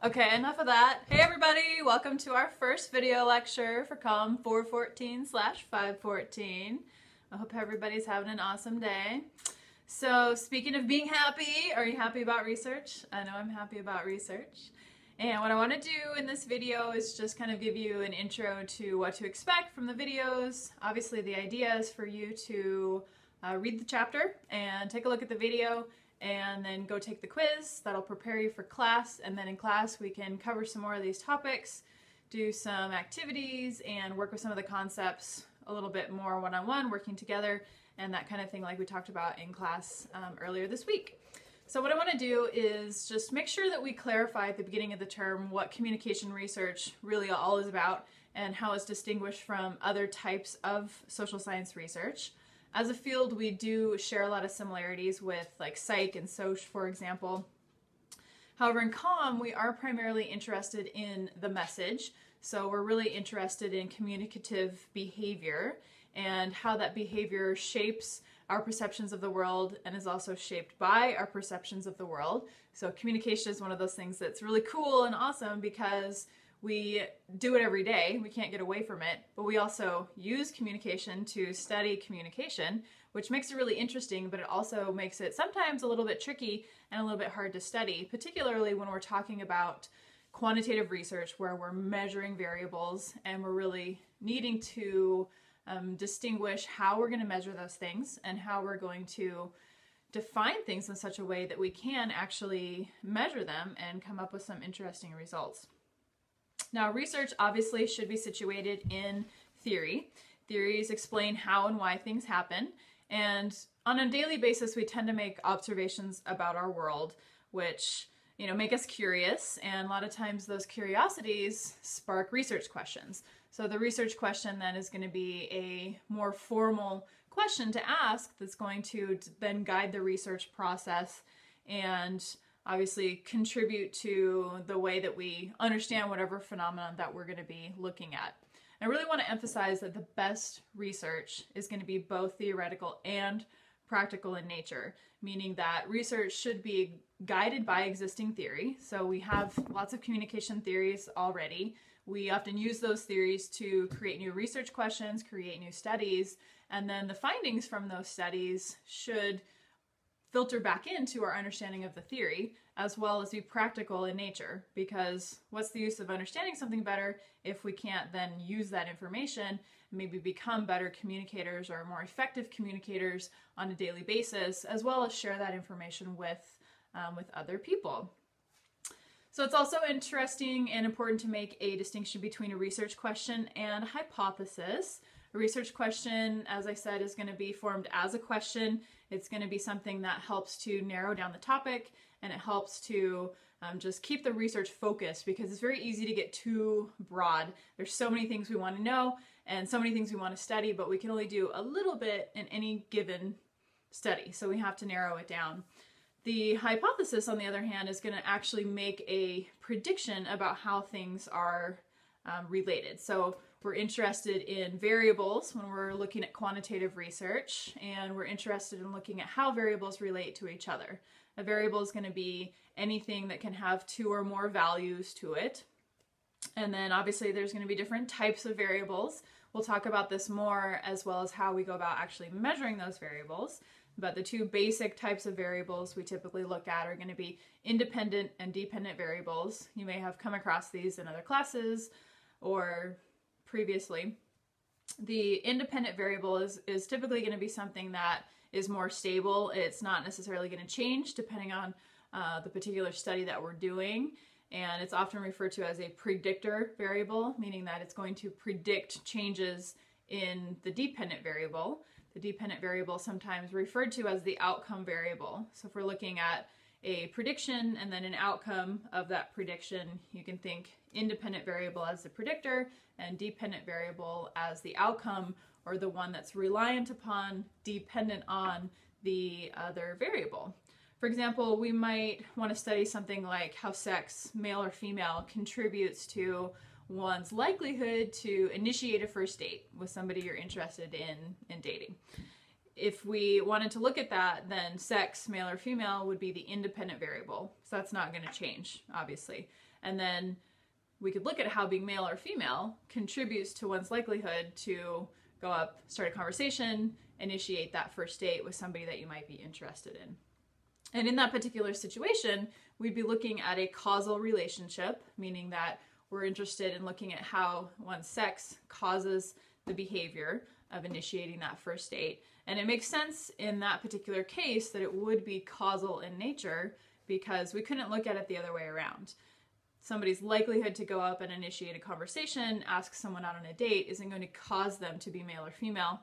Okay, enough of that. Hey everybody, welcome to our first video lecture for COM 414/514. I hope everybody's having an awesome day. So speaking of being happy, are you happy about research? I know I'm happy about research. And what I want to do in this video is just kind of give you an intro to what to expect from the videos. Obviously the idea is for you to read the chapter and take a look at the video and then go take the quiz. That'll prepare you for class, and then in class we can cover some more of these topics, do some activities, and work with some of the concepts a little bit more one-on-one, working together, and that kind of thing like we talked about in class earlier this week. So what I want to do is just make sure that we clarify at the beginning of the term what communication research really all is about and how it's distinguished from other types of social science research. As a field, we do share a lot of similarities with like psych and soc, for example. However, in comm, we are primarily interested in the message. So we're really interested in communicative behavior and how that behavior shapes our perceptions of the world and is also shaped by our perceptions of the world. So communication is one of those things that's really cool and awesome because we do it every day. We can't get away from it, but we also use communication to study communication, which makes it really interesting, but it also makes it sometimes a little bit tricky and a little bit hard to study, particularly when we're talking about quantitative research where we're measuring variables and we're really needing to distinguish how we're going to measure those things and how we're going to define things in such a way that we can actually measure them and come up with some interesting results. Now, research obviously should be situated in theory. Theories explain how and why things happen, and on a daily basis we tend to make observations about our world which make us curious, and a lot of times those curiosities spark research questions. So the research question then is going to be a more formal question to ask that's going to then guide the research process and obviously contribute to the way that we understand whatever phenomenon that we're going to be looking at. I really want to emphasize that the best research is going to be both theoretical and practical in nature, meaning that research should be guided by existing theory. So we have lots of communication theories already. We often use those theories to create new research questions, create new studies, and then the findings from those studies should filter back into our understanding of the theory, as well as be practical in nature, because what's the use of understanding something better if we can't then use that information and maybe become better communicators or more effective communicators on a daily basis, as well as share that information with other people. So it's also interesting and important to make a distinction between a research question and a hypothesis. A research question, as I said, is going to be formed as a question. It's going to be something that helps to narrow down the topic, and it helps to just keep the research focused, because it's very easy to get too broad. There's so many things we want to know and so many things we want to study, but we can only do a little bit in any given study, so we have to narrow it down. The hypothesis, on the other hand, is going to actually make a prediction about how things are related. So we're interested in variables when we're looking at quantitative research, and we're interested in looking at how variables relate to each other. A variable is going to be anything that can have two or more values to it. And then obviously there's going to be different types of variables. We'll talk about this more, as well as how we go about actually measuring those variables. But the two basic types of variables we typically look at are going to be independent and dependent variables. You may have come across these in other classes or previously. The independent variable is typically going to be something that is more stable. It's not necessarily going to change depending on the particular study that we're doing, and it's often referred to as a predictor variable, meaning that it's going to predict changes in the dependent variable. The dependent variable is sometimes referred to as the outcome variable. So if we're looking at a prediction and then an outcome of that prediction, you can think independent variable as the predictor and dependent variable as the outcome, or the one that's reliant upon, dependent on the other variable. For example, we might want to study something like how sex, male or female, contributes to one's likelihood to initiate a first date with somebody you're interested in dating. If we wanted to look at that, then sex, male or female, would be the independent variable. So that's not going to change, obviously. And then we could look at how being male or female contributes to one's likelihood to go up, start a conversation, initiate that first date with somebody that you might be interested in. And in that particular situation, we'd be looking at a causal relationship, meaning that we're interested in looking at how one's sex causes the behavior of initiating that first date. And it makes sense in that particular case that it would be causal in nature because we couldn't look at it the other way around. Somebody's likelihood to go up and initiate a conversation, ask someone out on a date, isn't going to cause them to be male or female,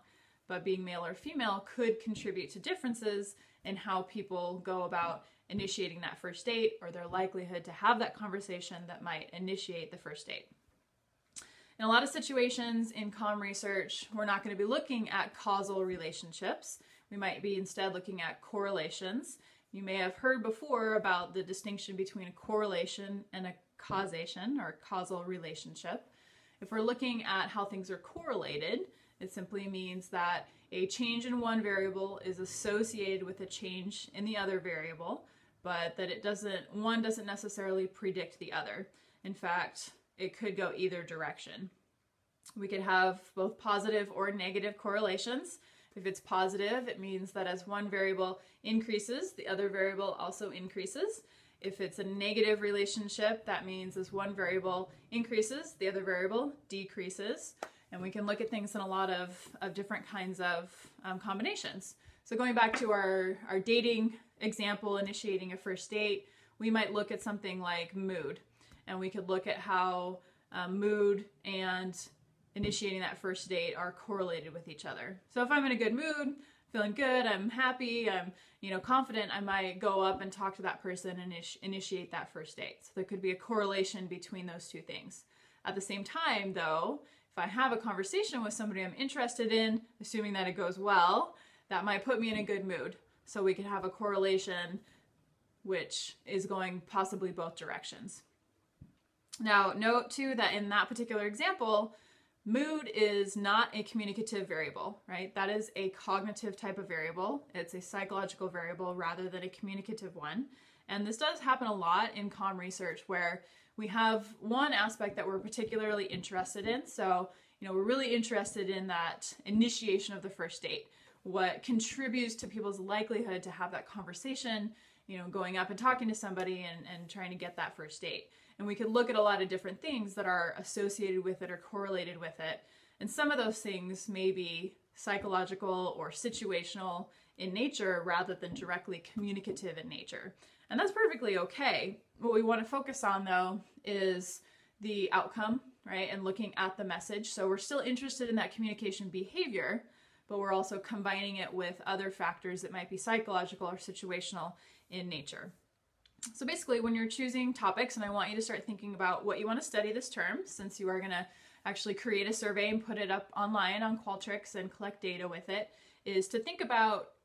but being male or female could contribute to differences in how people go about initiating that first date or their likelihood to have that conversation that might initiate the first date. In a lot of situations in comm research, we're not going to be looking at causal relationships. We might be instead looking at correlations. You may have heard before about the distinction between a correlation and a causation or causal relationship. If we're looking at how things are correlated, it simply means that a change in one variable is associated with a change in the other variable, but that one doesn't necessarily predict the other. In fact, it could go either direction. We could have both positive or negative correlations. If it's positive, it means that as one variable increases, the other variable also increases. If it's a negative relationship, that means as one variable increases, the other variable decreases. And we can look at things in a lot of different kinds of combinations. So going back to our dating example, initiating a first date, we might look at something like mood. And we could look at how mood and initiating that first date are correlated with each other. So if I'm in a good mood, feeling good, I'm happy, I'm confident, I might go up and talk to that person and initiate that first date. So there could be a correlation between those two things. At the same time, though, if I have a conversation with somebody I'm interested in, assuming that it goes well, that might put me in a good mood. So we could have a correlation which is going possibly both directions. Now, note too that in that particular example, mood is not a communicative variable, right? That is a cognitive type of variable. It's a psychological variable rather than a communicative one. And this does happen a lot in comm research where we have one aspect that we're particularly interested in. So, we're really interested in that initiation of the first date. What contributes to people's likelihood to have that conversation, going up and talking to somebody and trying to get that first date. And we could look at a lot of different things that are associated with it or correlated with it. And some of those things may be psychological or situational in nature rather than directly communicative in nature. And that's perfectly okay. What we want to focus on, though, is the outcome, right? And looking at the message. So we're still interested in that communication behavior, but we're also combining it with other factors that might be psychological or situational in nature. So basically, when you're choosing topics, and I want you to start thinking about what you want to study this term, since you are going to actually create a survey and put it up online on Qualtrics and collect data with it, is to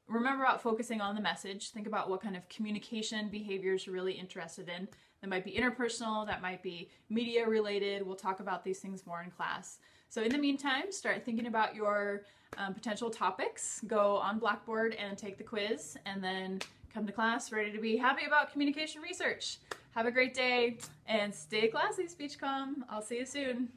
remember about focusing on the message. Think about what kind of communication behaviors you're really interested in. That might be interpersonal, that might be media related. We'll talk about these things more in class. So in the meantime, start thinking about your potential topics. Go on Blackboard and take the quiz, and then come to class ready to be happy about communication research. Have a great day and stay classy, SpeechComm. I'll see you soon.